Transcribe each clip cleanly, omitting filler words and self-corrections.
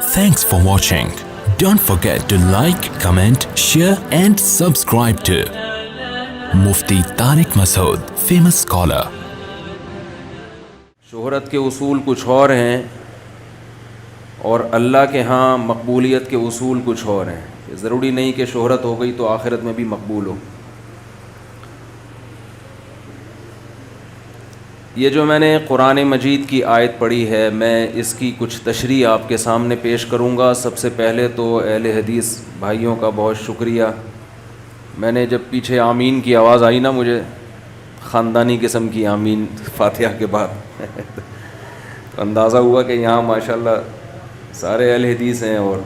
Thanks for watching. Don't forget to like, comment, share and subscribe to Mufti Tariq Masood, famous scholar. شہرت کے اصول کچھ اور ہیں اور اللہ کے ہاں مقبولیت کے اصول کچھ اور ہیں. ضروری نہیں کہ شہرت ہو گئی تو آخرت میں بھی مقبول ہو. یہ جو میں نے قرآن مجید کی آیت پڑھی ہے، میں اس کی کچھ تشریح آپ کے سامنے پیش کروں گا. سب سے پہلے تو اہل حدیث بھائیوں کا بہت شکریہ. میں نے جب پیچھے آمین کی آواز آئی نا، مجھے خاندانی قسم کی آمین فاتحہ کے بعد تو اندازہ ہوا کہ یہاں ماشاءاللہ سارے اہل حدیث ہیں. اور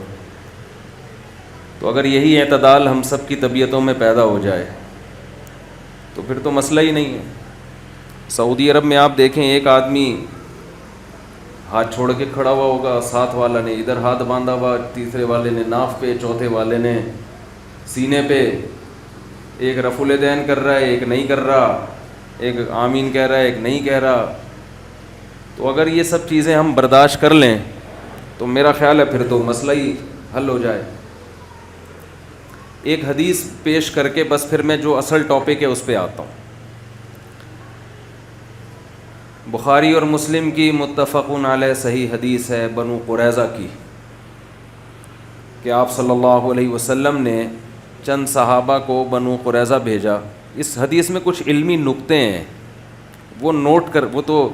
تو اگر یہی اعتدال ہم سب کی طبیعتوں میں پیدا ہو جائے تو پھر تو مسئلہ ہی نہیں ہے. سعودی عرب میں آپ دیکھیں، ایک آدمی ہاتھ چھوڑ کے کھڑا ہوا ہوگا، ساتھ والا نے ادھر ہاتھ باندھا ہوا، تیسرے والے نے ناف پہ، چوتھے والے نے سینے پہ. ایک رفع الیدین کر رہا ہے، ایک نہیں کر رہا، ایک آمین کہہ رہا ہے، ایک نہیں کہہ رہا. تو اگر یہ سب چیزیں ہم برداشت کر لیں تو میرا خیال ہے پھر تو مسئلہ ہی حل ہو جائے. ایک حدیث پیش کر کے بس پھر میں جو اصل ٹاپک ہے اس پہ آتا ہوں. بخاری اور مسلم کی متفقن علیہ صحیح حدیث ہے بنو قریظہ کی، کہ آپ صلی اللہ علیہ وسلم نے چند صحابہ کو بنو قریظہ بھیجا. اس حدیث میں کچھ علمی نکتے ہیں، وہ نوٹ کر، وہ تو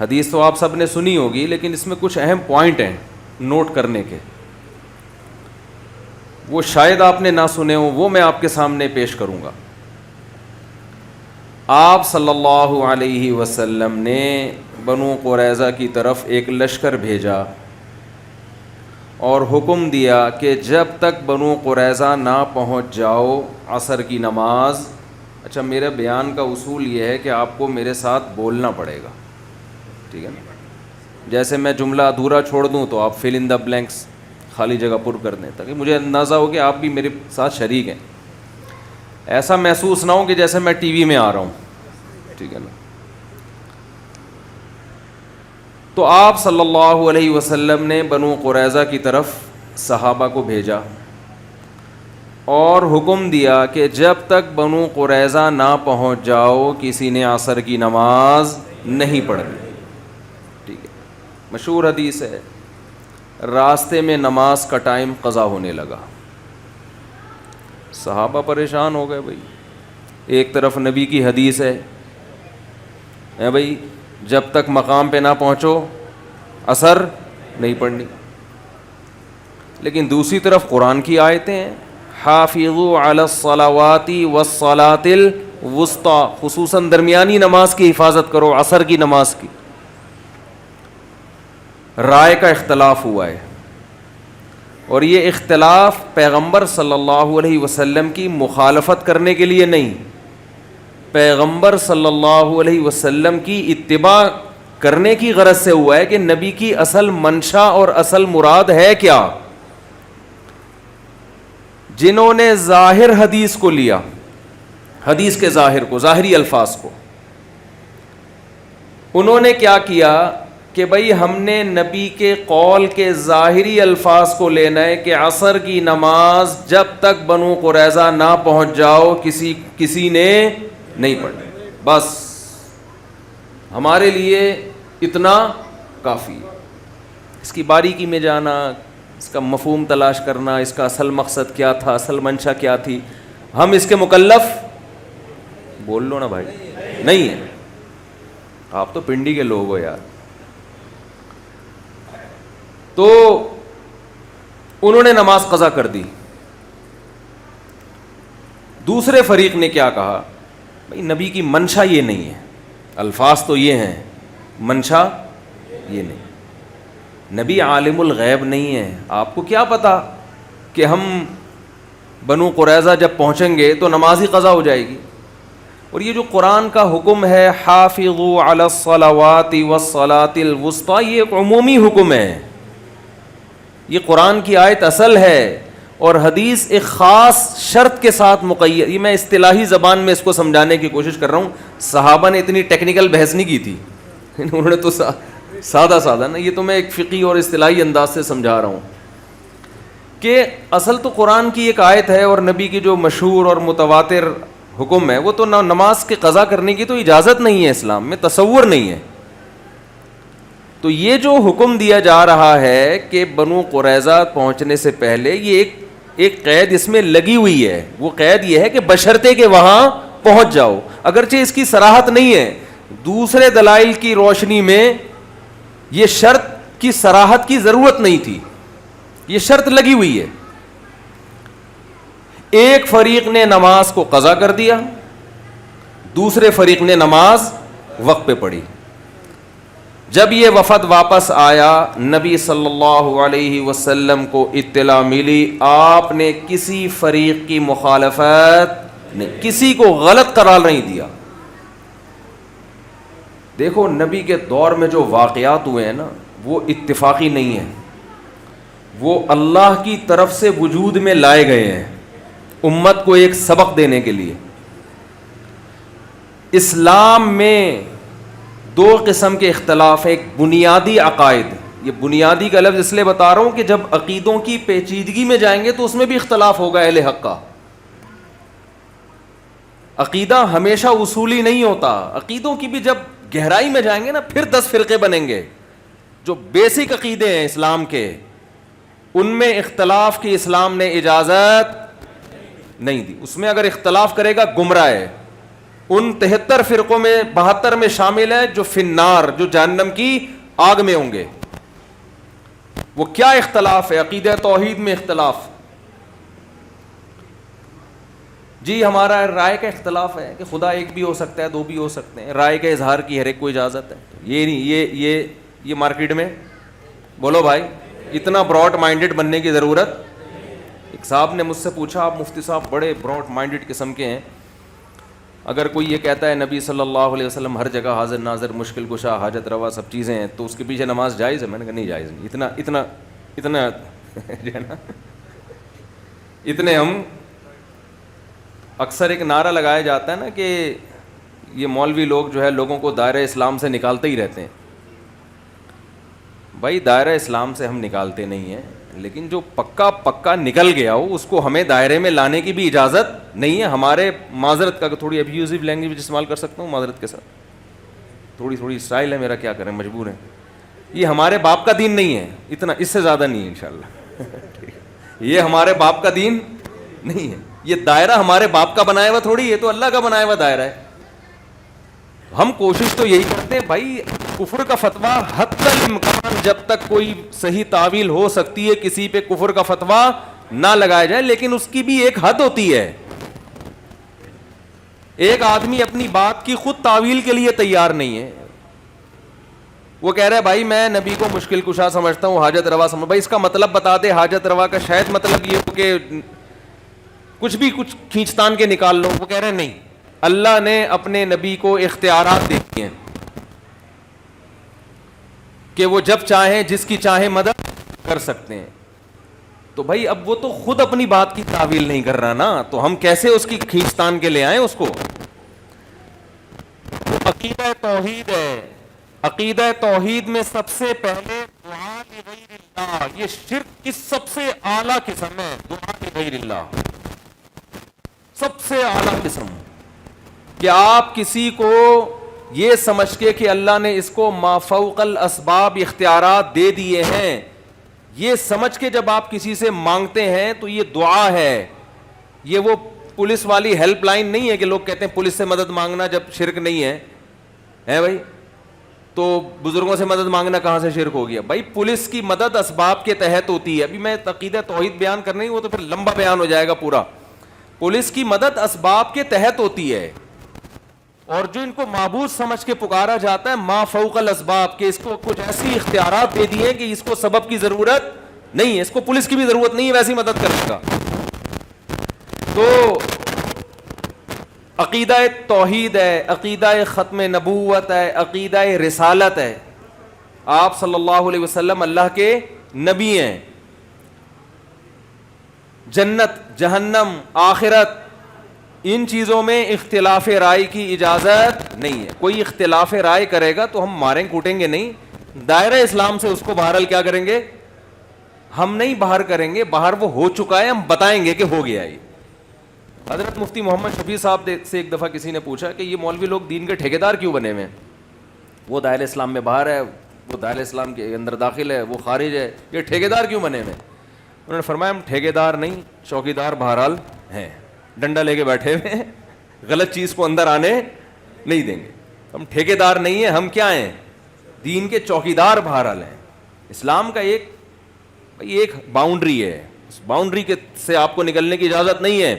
حدیث تو آپ سب نے سنی ہوگی لیکن اس میں کچھ اہم پوائنٹ ہیں نوٹ کرنے کے. وہ شاید آپ نے نہ سنے ہوں، وہ میں آپ کے سامنے پیش کروں گا. آپ صلی اللہ علیہ وسلم نے بنو قریظہ کی طرف ایک لشکر بھیجا اور حکم دیا کہ جب تک بنو قریظہ نہ پہنچ جاؤ عصر کی نماز. اچھا، میرے بیان کا اصول یہ ہے کہ آپ کو میرے ساتھ بولنا پڑے گا، ٹھیک ہے نا؟ جیسے میں جملہ ادھورا چھوڑ دوں تو آپ فل ان دا بلینکس، خالی جگہ پر کر دیں، تاکہ مجھے اندازہ ہو کہ آپ بھی میرے ساتھ شریک ہیں. ایسا محسوس نہ ہو کہ جیسے میں ٹی وی میں آ رہا ہوں، ٹھیک ہے نا؟ تو آپ صلی اللہ علیہ وسلم نے بنو قریظہ کی طرف صحابہ کو بھیجا اور حکم دیا کہ جب تک بنو قریظہ نہ پہنچ جاؤ کسی نے عصر کی نماز نہیں پڑھنی. ٹھیک ہے، مشہور حدیث ہے. راستے میں نماز کا ٹائم قضا ہونے لگا. صحابہ پریشان ہو گئے. بھائی ایک طرف نبی کی حدیث ہے بھائی جب تک مقام پہ نہ پہنچو عصر نہیں پڑھنی، لیکن دوسری طرف قرآن کی آیتیں ہیں، حافظوا علی الصلوات والصلاۃ الوسطی، خصوصاً درمیانی نماز کی حفاظت کرو، عصر کی نماز کی. رائے کا اختلاف ہوا ہے اور یہ اختلاف پیغمبر صلی اللہ علیہ وسلم کی مخالفت کرنے کے لیے نہیں، پیغمبر صلی اللہ علیہ وسلم کی اتباع کرنے کی غرض سے ہوا ہے کہ نبی کی اصل منشا اور اصل مراد ہے کیا. جنہوں نے ظاہر حدیث کو لیا، حدیث کے ظاہر کو، ظاہری الفاظ کو، انہوں نے کیا کیا کہ بھئی ہم نے نبی کے قول کے ظاہری الفاظ کو لینا ہے کہ عصر کی نماز جب تک بنو قریظہ نہ پہنچ جاؤ کسی نے نہیں پڑھنی، بس ہمارے لیے اتنا کافی ہے. اس کی باریکی میں جانا، اس کا مفہوم تلاش کرنا، اس کا اصل مقصد کیا تھا، اصل منشا کیا تھی، ہم اس کے مکلف بول لو نا بھائی نہیں ہے. آپ تو پنڈی کے لوگ ہو یار. تو انہوں نے نماز قضا کر دی. دوسرے فریق نے کیا کہا، بھائی نبی کی منشا یہ نہیں ہے، الفاظ تو یہ ہیں، منشا یہ نہیں. نبی عالم الغیب نہیں ہے، آپ کو کیا پتا کہ ہم بنو قریظہ جب پہنچیں گے تو نماز ہی قضا ہو جائے گی. اور یہ جو قرآن کا حکم ہے حافظوا علی الصلوات والصلاۃ الوسطی، یہ ایک عمومی حکم ہے. یہ قرآن کی آیت اصل ہے اور حدیث ایک خاص شرط کے ساتھ مقید. یہ میں اصطلاحی زبان میں اس کو سمجھانے کی کوشش کر رہا ہوں. صحابہ نے اتنی ٹیکنیکل بحث نہیں کی تھی، انہوں نے تو سادہ سادہ نا, یہ تو میں ایک فقہی اور اصطلاحی انداز سے سمجھا رہا ہوں کہ اصل تو قرآن کی ایک آیت ہے اور نبی کی جو مشہور اور متواتر حکم ہے وہ تو نماز کے قضا کرنے کی تو اجازت نہیں ہے, اسلام میں تصور نہیں ہے. تو یہ جو حکم دیا جا رہا ہے کہ بنو قریظہ پہنچنے سے پہلے, یہ ایک قید اس میں لگی ہوئی ہے. وہ قید یہ ہے کہ بشرطے کہ وہاں پہنچ جاؤ, اگرچہ اس کی صراحت نہیں ہے. دوسرے دلائل کی روشنی میں یہ شرط کی صراحت کی ضرورت نہیں تھی, یہ شرط لگی ہوئی ہے. ایک فریق نے نماز کو قضا کر دیا, دوسرے فریق نے نماز وقت پہ پڑھی. جب یہ وفد واپس آیا, نبی صلی اللہ علیہ وسلم کو اطلاع ملی, آپ نے کسی فریق کی مخالفت نہیں, کسی کو غلط قرار نہیں دیا. دیکھو نبی کے دور میں جو واقعات ہوئے ہیں نا, وہ اتفاقی نہیں ہیں, وہ اللہ کی طرف سے وجود میں لائے گئے ہیں امت کو ایک سبق دینے کے لیے. اسلام میں دو قسم کے اختلاف ہیں, ایک بنیادی عقائد, یہ بنیادی کا لفظ اس لیے بتا رہا ہوں کہ جب عقیدوں کی پیچیدگی میں جائیں گے تو اس میں بھی اختلاف ہوگا اہل حق کا. عقیدہ ہمیشہ اصولی نہیں ہوتا, عقیدوں کی بھی جب گہرائی میں جائیں گے نا پھر 10 فرقے بنیں گے. جو بیسک عقیدے ہیں اسلام کے ان میں اختلاف کی اسلام نے اجازت نہیں دی. اس میں اگر اختلاف کرے گا گمراہ ہے. ان 73 فرقوں میں 72 میں شامل ہے جو فی النار, جو جہنم کی آگ میں ہوں گے. وہ کیا اختلاف ہے؟ عقیدہ توحید میں اختلاف. جی ہمارا رائے کا اختلاف ہے کہ خدا ایک بھی ہو سکتا ہے, 2 بھی ہو سکتے ہیں, رائے کے اظہار کی ہر ایک کو اجازت ہے. یہ نہیں, یہ مارکیٹ میں بولو بھائی, اتنا براڈ مائنڈڈ بننے کی ضرورت. ایک صاحب نے مجھ سے پوچھا, آپ مفتی صاحب بڑے براڈ مائنڈڈ قسم کے ہیں, اگر کوئی یہ کہتا ہے نبی صلی اللہ علیہ وسلم ہر جگہ حاضر ناظر, مشکل کشا, حاجت روا سب چیزیں ہیں, تو اس کے پیچھے نماز جائز ہے؟ میں نے کہا نہیں جائز نہیں. اتنا جو ہے نا, اتنے ہم اکثر ایک نعرہ لگایا جاتا ہے نا کہ یہ مولوی لوگ جو ہے لوگوں کو دائرہ اسلام سے نکالتے ہی رہتے ہیں. بھائی دائرہ اسلام سے ہم نکالتے نہیں ہیں, لیکن جو پکا نکل گیا ہو اس کو ہمیں دائرے میں لانے کی بھی اجازت نہیں ہے. ہمارے معذرت کا تھوڑی ابیوزو لینگویج استعمال کر سکتا ہوں معذرت کے ساتھ, تھوڑی اسٹائل ہے میرا, کیا کریں مجبور ہیں. یہ ہمارے باپ کا دین نہیں ہے, اتنا اس سے زیادہ نہیں ہے انشاءاللہ. یہ ہمارے باپ کا دین نہیں ہے, یہ دائرہ ہمارے باپ کا بنایا ہوا تھوڑی, یہ تو اللہ کا بنایا ہوا دائرہ ہے. ہم کوشش تو یہی کرتے ہیں بھائی, کفر کا فتویٰ حتی الامکان جب تک کوئی صحیح تعویل ہو سکتی ہے کسی پہ کفر کا فتویٰ نہ لگایا جائے, لیکن اس کی بھی ایک حد ہوتی ہے. ایک آدمی اپنی بات کی خود تعویل کے لیے تیار نہیں ہے, وہ کہہ رہا ہے بھائی میں نبی کو مشکل کشا سمجھتا ہوں, حاجت روا سمجھ. بھائی اس کا مطلب بتا دے, حاجت روا کا شاید مطلب یہ ہو کہ کچھ کھینچتان کے نکال لو. وہ کہہ رہے ہیں نہیں, اللہ نے اپنے نبی کو اختیارات دے دیے ہیں کہ وہ جب چاہیں جس کی چاہیں مدد کر سکتے ہیں. تو بھائی اب وہ تو خود اپنی بات کی تعویل نہیں کر رہا نا, تو ہم کیسے اس کی کھینچتان کے لے آئیں اس کو. عقیدہ توحید ہے, عقیدہ توحید میں سب سے پہلے دعا لغیر اللہ, یہ شرک کی سب سے اعلیٰ قسم ہے. دعا لغیر اللہ سب سے اعلیٰ قسم, کہ آپ کسی کو یہ سمجھ کے کہ اللہ نے اس کو ما فوق الاسباب اختیارات دے دیے ہیں, یہ سمجھ کے جب آپ کسی سے مانگتے ہیں تو یہ دعا ہے. یہ وہ پولیس والی ہیلپ لائن نہیں ہے کہ لوگ کہتے ہیں پولیس سے مدد مانگنا جب شرک نہیں ہے بھائی, تو بزرگوں سے مدد مانگنا کہاں سے شرک ہو گیا. بھائی پولیس کی مدد اسباب کے تحت ہوتی ہے. ابھی میں عقیدہ توحید بیان کرنے وہ تو پھر لمبا بیان ہو جائے گا پورا. پولیس کی مدد اسباب کے تحت ہوتی ہے, اور جو ان کو معبود سمجھ کے پکارا جاتا ہے ما فوق الاسباب, کہ اس کو کچھ ایسی اختیارات دے دیے کہ اس کو سبب کی ضرورت نہیں ہے, اس کو پولیس کی بھی ضرورت نہیں ہے ویسی مدد کرنے کا. تو عقیدہ توحید ہے, عقیدہ ختم نبوت ہے, عقیدہ رسالت ہے. آپ صلی اللہ علیہ وسلم اللہ کے نبی ہیں. جنت, جہنم, آخرت, ان چیزوں میں اختلاف رائے کی اجازت نہیں ہے. کوئی اختلاف رائے کرے گا تو ہم ماریں کوٹیں گے نہیں, دائرہ اسلام سے اس کو بہرحال کیا کریں گے؟ ہم نہیں باہر کریں گے، باہر وہ ہو چکا ہے، ہم بتائیں گے کہ ہو گیا یہ. حضرت مفتی محمد شفیع صاحب سے ایک دفعہ کسی نے پوچھا کہ یہ مولوی لوگ دین کے ٹھیکیدار کیوں بنے ہوئے ہیں؟ وہ دائرہ اسلام میں باہر ہے، وہ دائرہ اسلام کے اندر داخل ہے، وہ خارج ہے، یہ ٹھیکیدار کیوں بنے ہوئے ہیں؟ انہوں نے فرمایا ہم ٹھیکیدار نہیں، چوکیدار بہرحال ہیں، ڈنڈا لے کے بیٹھے ہوئے ہیں، غلط چیز کو اندر آنے نہیں دیں گے. ہم ٹھیکیدار نہیں ہیں، ہم کیا ہیں؟ دین کے چوکیدار بہرحال ہیں. اسلام کا ایک باؤنڈری ہے، اس باؤنڈری کے سے آپ کو نکلنے کی اجازت نہیں ہے.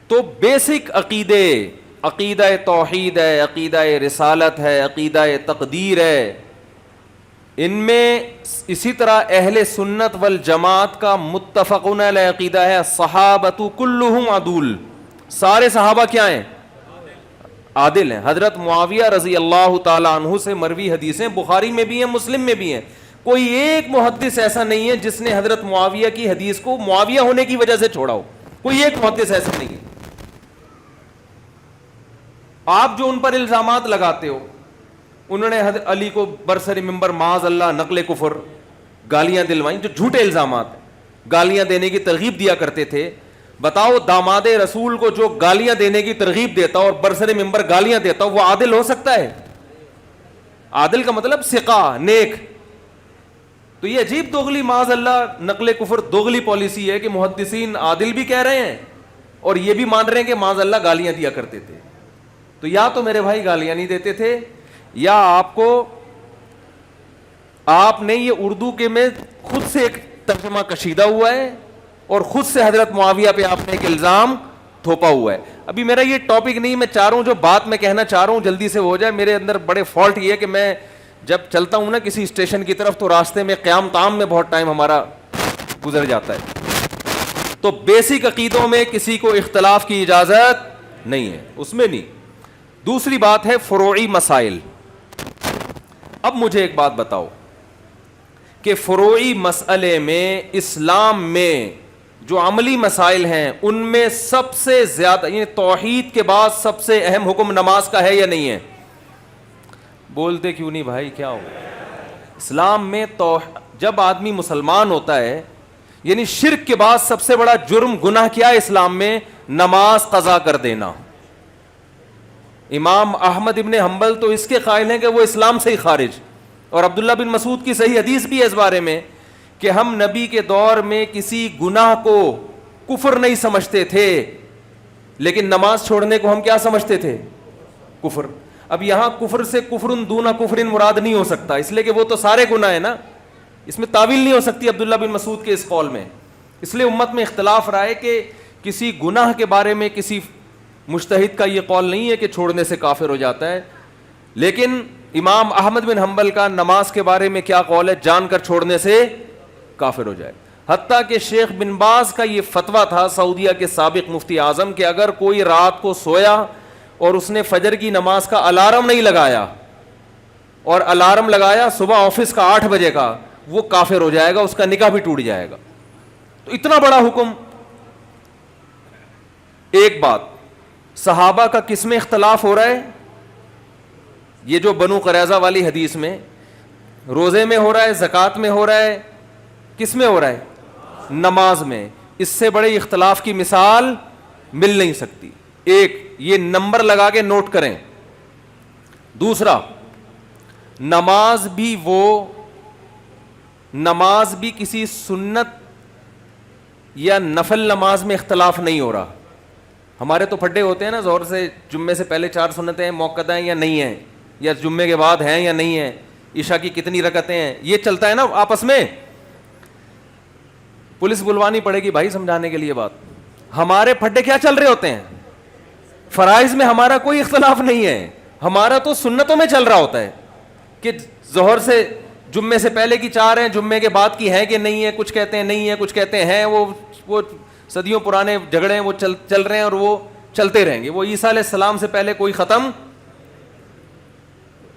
تو بیسک عقیدہ توحید ہے، عقیدہ رسالت ہے، عقیدہ تقدیر ہے. ان میں اسی طرح اہل سنت والجماعت کا متفقون علیہ عقیدہ ہے صحابۃ کلہم عدول، سارے صحابہ کیا ہیں؟ عادل ہیں. حضرت معاویہ رضی اللہ تعالی عنہ سے مروی حدیثیں بخاری میں بھی ہیں، مسلم میں بھی ہیں. کوئی ایک محدث ایسا نہیں ہے جس نے حضرت معاویہ کی حدیث کو معاویہ ہونے کی وجہ سے چھوڑا ہو، کوئی ایک محدث ایسا نہیں ہے. آپ جو ان پر الزامات لگاتے ہو، انہوں نے حضرت علی کو برسر ممبر معاذ اللہ نقل کفر گالیاں دلوائیں، جو جھوٹے الزامات، گالیاں دینے کی ترغیب دیا کرتے تھے. بتاؤ داماد رسول کو جو گالیاں دینے کی ترغیب دیتا اور برسر ممبر گالیاں دیتا وہ عادل ہو سکتا ہے؟ عادل کا مطلب ثقہ، نیک. تو یہ عجیب دوغلی معاذ اللہ نقل کفر دوغلی پالیسی ہے کہ محدثین عادل بھی کہہ رہے ہیں اور یہ بھی مان رہے ہیں کہ معاذ اللہ گالیاں دیا کرتے تھے. تو یا تو میرے بھائی گالیاں نہیں دیتے تھے، یا آپ نے یہ اردو کے میں خود سے ایک ترجمہ کشیدہ ہوا ہے اور خود سے حضرت معاویہ پہ آپ نے ایک الزام تھوپا ہوا ہے. ابھی میرا یہ ٹاپک نہیں، میں چاہ رہا ہوں جو بات میں کہنا چاہ رہا ہوں جلدی سے ہو جائے. میرے اندر بڑے فالٹ یہ ہے کہ میں جب چلتا ہوں نا کسی اسٹیشن کی طرف تو راستے میں قیام تام میں بہت ٹائم ہمارا گزر جاتا ہے. تو بیسک عقیدوں میں کسی کو اختلاف کی اجازت نہیں ہے، اس میں نہیں. دوسری بات ہے فروعی مسائل. اب مجھے ایک بات بتاؤ کہ فروعی مسئلے میں اسلام میں جو عملی مسائل ہیں ان میں سب سے زیادہ، یعنی توحید کے بعد سب سے اہم حکم نماز کا ہے یا نہیں ہے؟ بولتے کیوں نہیں بھائی، کیا ہو؟ اسلام میں جب آدمی مسلمان ہوتا ہے، یعنی شرک کے بعد سب سے بڑا جرم گناہ کیا ہے اسلام میں؟ نماز قضا کر دینا. امام احمد ابن حنبل تو اس کے قائل ہیں کہ وہ اسلام سے ہی خارج، اور عبداللہ بن مسعود کی صحیح حدیث بھی ہے اس بارے میں کہ ہم نبی کے دور میں کسی گناہ کو کفر نہیں سمجھتے تھے، لیکن نماز چھوڑنے کو ہم کیا سمجھتے تھے؟ کفر. اب یہاں کفر سے کفرن دون کفرن مراد نہیں ہو سکتا، اس لیے کہ وہ تو سارے گناہ ہیں نا، اس میں تعویل نہیں ہو سکتی عبداللہ بن مسعود کے اس قول میں. اس لیے امت میں اختلاف رہا ہے کہ کسی گناہ کے بارے میں کسی مجتہد کا یہ قول نہیں ہے کہ چھوڑنے سے کافر ہو جاتا ہے، لیکن امام احمد بن حنبل کا نماز کے بارے میں کیا قول ہے؟ جان کر چھوڑنے سے کافر ہو جائے. حتیٰ کہ شیخ بن باز کا یہ فتویٰ تھا، سعودیہ کے سابق مفتی اعظم، کہ اگر کوئی رات کو سویا اور اس نے فجر کی نماز کا الارم نہیں لگایا اور الارم لگایا صبح آفس کا 8 بجے کا، وہ کافر ہو جائے گا، اس کا نکاح بھی ٹوٹ جائے گا. تو اتنا بڑا حکم. ایک بات، صحابہ کا کس میں اختلاف ہو رہا ہے؟ یہ جو بنو قریظہ والی حدیث میں، روزے میں ہو رہا ہے، زکوٰۃ میں ہو رہا ہے، کس میں ہو رہا ہے؟ نماز میں. اس سے بڑے اختلاف کی مثال مل نہیں سکتی. ایک یہ نمبر لگا کے نوٹ کریں. دوسرا، نماز بھی کسی سنت یا نفل نماز میں اختلاف نہیں ہو رہا. ہمارے تو پھڈے ہوتے ہیں نا، زہر سے جمعے سے پہلے 4 سنتیں ہیں، موقع ہیں یا نہیں ہیں، یا جمعے کے بعد ہیں یا نہیں ہیں، عشاء کی کتنی رکعتیں ہیں، یہ چلتا ہے نا آپس میں. پولیس بلوانی پڑے گی بھائی سمجھانے کے لیے بات. ہمارے پھڈے کیا چل رہے ہوتے ہیں؟ فرائض میں ہمارا کوئی اختلاف نہیں ہے، ہمارا تو سنتوں میں چل رہا ہوتا ہے کہ ظہر سے جمعے سے پہلے کی 4 ہیں، جمعے کے بعد کی ہیں کہ نہیں ہے. کچھ کہتے ہیں نہیں ہے، کچھ کہتے ہیں وہ صدیوں پرانے جھگڑے ہیں، وہ چل رہے ہیں اور وہ چلتے رہیں گے. وہ عیسیٰ علیہ السلام سے پہلے کوئی ختم،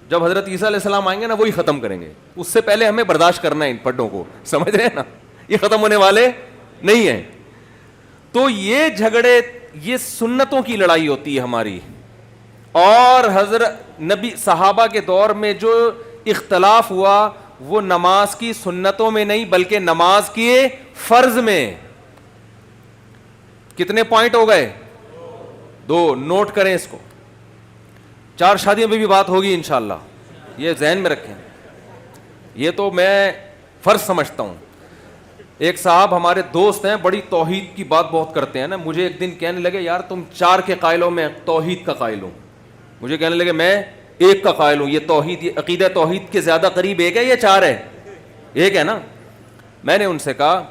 جب حضرت عیسیٰ علیہ السلام آئیں گے نا وہی ختم کریں گے. اس سے پہلے ہمیں برداشت کرنا ہے ان پڈوں کو، سمجھ رہے ہیں نا، یہ ختم ہونے والے نہیں ہیں. تو یہ جھگڑے، یہ سنتوں کی لڑائی ہوتی ہے ہماری. اور حضرت نبی صحابہ کے دور میں جو اختلاف ہوا وہ نماز کی سنتوں میں نہیں بلکہ نماز کی فرض میں. کتنے پوائنٹ ہو گئے؟ 2. نوٹ کریں اس کو. 4 شادیوں پہ بھی بات ہوگی انشاءاللہ, یہ ذہن میں رکھیں. یہ تو میں فرض سمجھتا ہوں. ایک صاحب ہمارے دوست ہیں, بڑی توحید کی بات بہت کرتے ہیں نا. مجھے ایک دن کہنے لگے یار تم 4 کے قائل ہو, میں توحید کا قائل ہوں. مجھے کہنے لگے میں 1 کا قائل ہوں. یہ توحید, یہ عقیدہ توحید کے زیادہ قریب 1 ہے یا 4 ہے؟ 1 ہے نا. میں نے ان سے کہا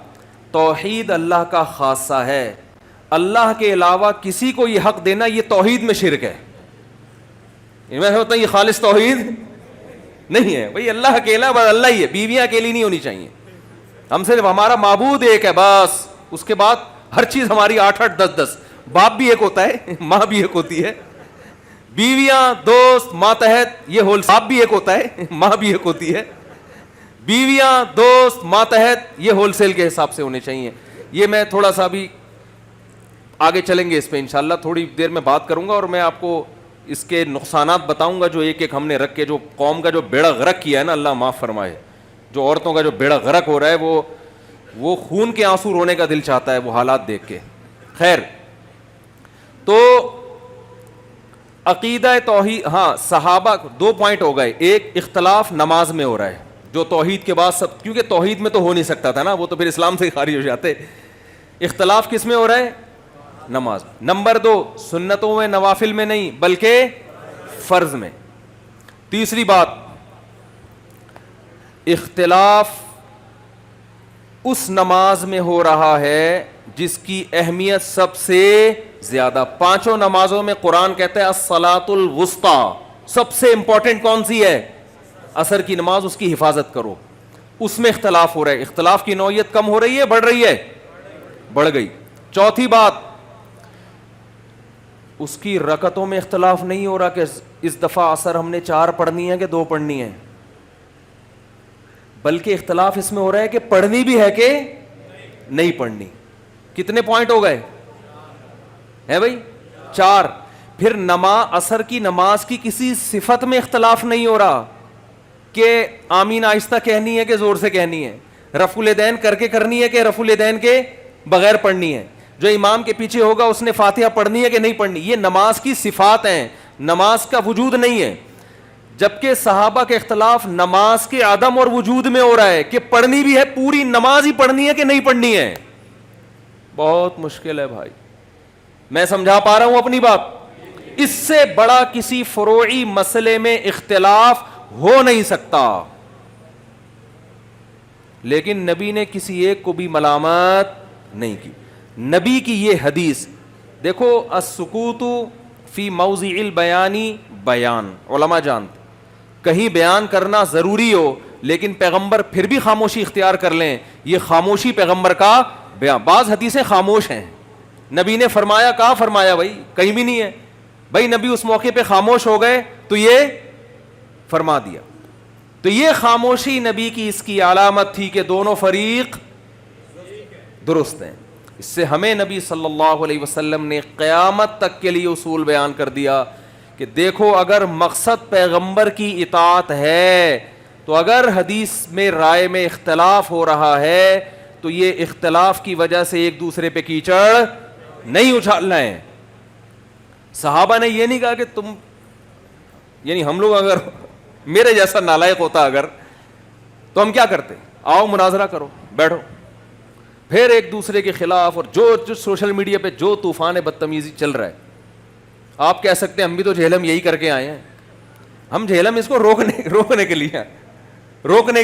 توحید اللہ کا خاصہ ہے, اللہ کے علاوہ کسی کو یہ حق دینا یہ توحید میں شرک ہے. میں سمجھتا ہوں یہ خالص توحید نہیں ہے. بھائی اللہ اکیلا, بس اللہ ہی ہے, بیویاں اکیلی نہیں ہونی چاہیے. ہم صرف ہمارا معبود ایک ہے بس, اس کے بعد ہر چیز ہماری 8-8 10-10. باپ بھی ایک ہوتا ہے, ماں بھی ایک ہوتی ہے, بیویاں, دوست, ماتحت, یہ ہول. باپ بھی ایک ہوتا ہے, ماں بھی ایک ہوتی ہے, بیویاں, دوست, ماتحت, یہ ہول سیل کے حساب سے ہونے چاہیے. یہ میں تھوڑا سا بھی آگے چلیں گے اس پہ انشاءاللہ, تھوڑی دیر میں بات کروں گا اور میں آپ کو اس کے نقصانات بتاؤں گا جو ایک ہم نے رکھ کے, جو قوم کا جو بیڑا غرق کیا ہے نا, اللہ معاف فرمائے. جو عورتوں کا جو بیڑا غرق ہو رہا ہے وہ خون کے آنسو رونے کا دل چاہتا ہے وہ حالات دیکھ کے. خیر, تو عقیدہ توحید, ہاں صحابہ 2 پوائنٹ ہو گئے. ایک, اختلاف نماز میں ہو رہا ہے جو توحید کے بعد سب, کیونکہ توحید میں تو ہو نہیں سکتا تھا نا, وہ تو پھر اسلام سے خارج ہو جاتے. اختلاف کس میں ہو رہا ہے؟ نماز. نمبر 2, سنتوں میں, نوافل میں نہیں بلکہ فرض میں. تیسری بات, اختلاف اس نماز میں ہو رہا ہے جس کی اہمیت سب سے زیادہ. 5 نمازوں میں قرآن کہتا ہے الصلاۃ الوسطیٰ, سب سے امپورٹنٹ کون سی ہے؟ عصر کی نماز, اس کی حفاظت کرو. اس میں اختلاف ہو رہا ہے. اختلاف کی نوعیت کم ہو رہی ہے, بڑھ رہی ہے؟ بڑھ گئی. چوتھی بات, اس کی رکعتوں میں اختلاف نہیں ہو رہا کہ اس دفعہ عصر ہم نے 4 پڑھنی ہے کہ 2 پڑھنی ہے, بلکہ اختلاف اس میں ہو رہا ہے کہ پڑھنی بھی ہے کہ نہیں پڑھنی. کتنے پوائنٹ ہو گئے ہیں بھائی؟ 4. پھر عصر کی نماز کی کسی صفت میں اختلاف نہیں ہو رہا کہ آمین آہستہ کہنی ہے کہ زور سے کہنی ہے, رفع الیدین کر کے کرنی ہے کہ رفع الیدین کے بغیر پڑھنی ہے, جو امام کے پیچھے ہوگا اس نے فاتحہ پڑھنی ہے کہ نہیں پڑھنی. یہ نماز کی صفات ہیں, نماز کا وجود نہیں ہے. جبکہ صحابہ کے اختلاف نماز کے عدم اور وجود میں ہو رہا ہے کہ پڑھنی بھی ہے, پوری نماز ہی پڑھنی ہے کہ نہیں پڑھنی ہے. بہت مشکل ہے بھائی, میں سمجھا پا رہا ہوں اپنی بات؟ اس سے بڑا کسی فروعی مسئلے میں اختلاف ہو نہیں سکتا. لیکن نبی نے کسی ایک کو بھی ملامت نہیں کی. نبی کی یہ حدیث دیکھو, السکوت فی موضع البیان بیان, علماء جانتے کہیں بیان کرنا ضروری ہو لیکن پیغمبر پھر بھی خاموشی اختیار کر لیں, یہ خاموشی پیغمبر کا بیان. بعض حدیثیں خاموش ہیں, نبی نے فرمایا, کہاں فرمایا بھائی؟ کہیں بھی نہیں ہے بھائی. نبی اس موقع پہ خاموش ہو گئے تو یہ فرما دیا. تو یہ خاموشی نبی کی اس کی علامت تھی کہ دونوں فریق درست ہیں. اس سے ہمیں نبی صلی اللہ علیہ وسلم نے قیامت تک کے لیے اصول بیان کر دیا کہ دیکھو اگر مقصد پیغمبر کی اطاعت ہے تو اگر حدیث میں رائے میں اختلاف ہو رہا ہے تو یہ اختلاف کی وجہ سے ایک دوسرے پہ کیچڑ نہیں اچھالنا ہے. صحابہ نے یہ نہیں کہا کہ تم, یعنی ہم لوگ اگر میرے جیسا نالائق ہوتا اگر, تو ہم کیا کرتے؟ آؤ مناظرہ کرو, بیٹھو, پھر ایک دوسرے کے خلاف. اور جو سوشل میڈیا پہ جو طوفان بدتمیزی چل رہا ہے, آپ کہہ سکتے ہیں ہم بھی تو جہلم یہی کر کے آئے ہیں. ہم جہلم اس کو روکنے کے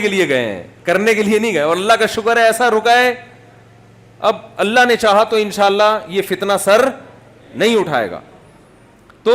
لیے گئے ہیں, کرنے کے لیے نہیں گئے. اور اللہ کا شکر ہے ایسا رکا ہے, اب اللہ نے چاہا تو انشاءاللہ یہ فتنہ سر نہیں اٹھائے گا. تو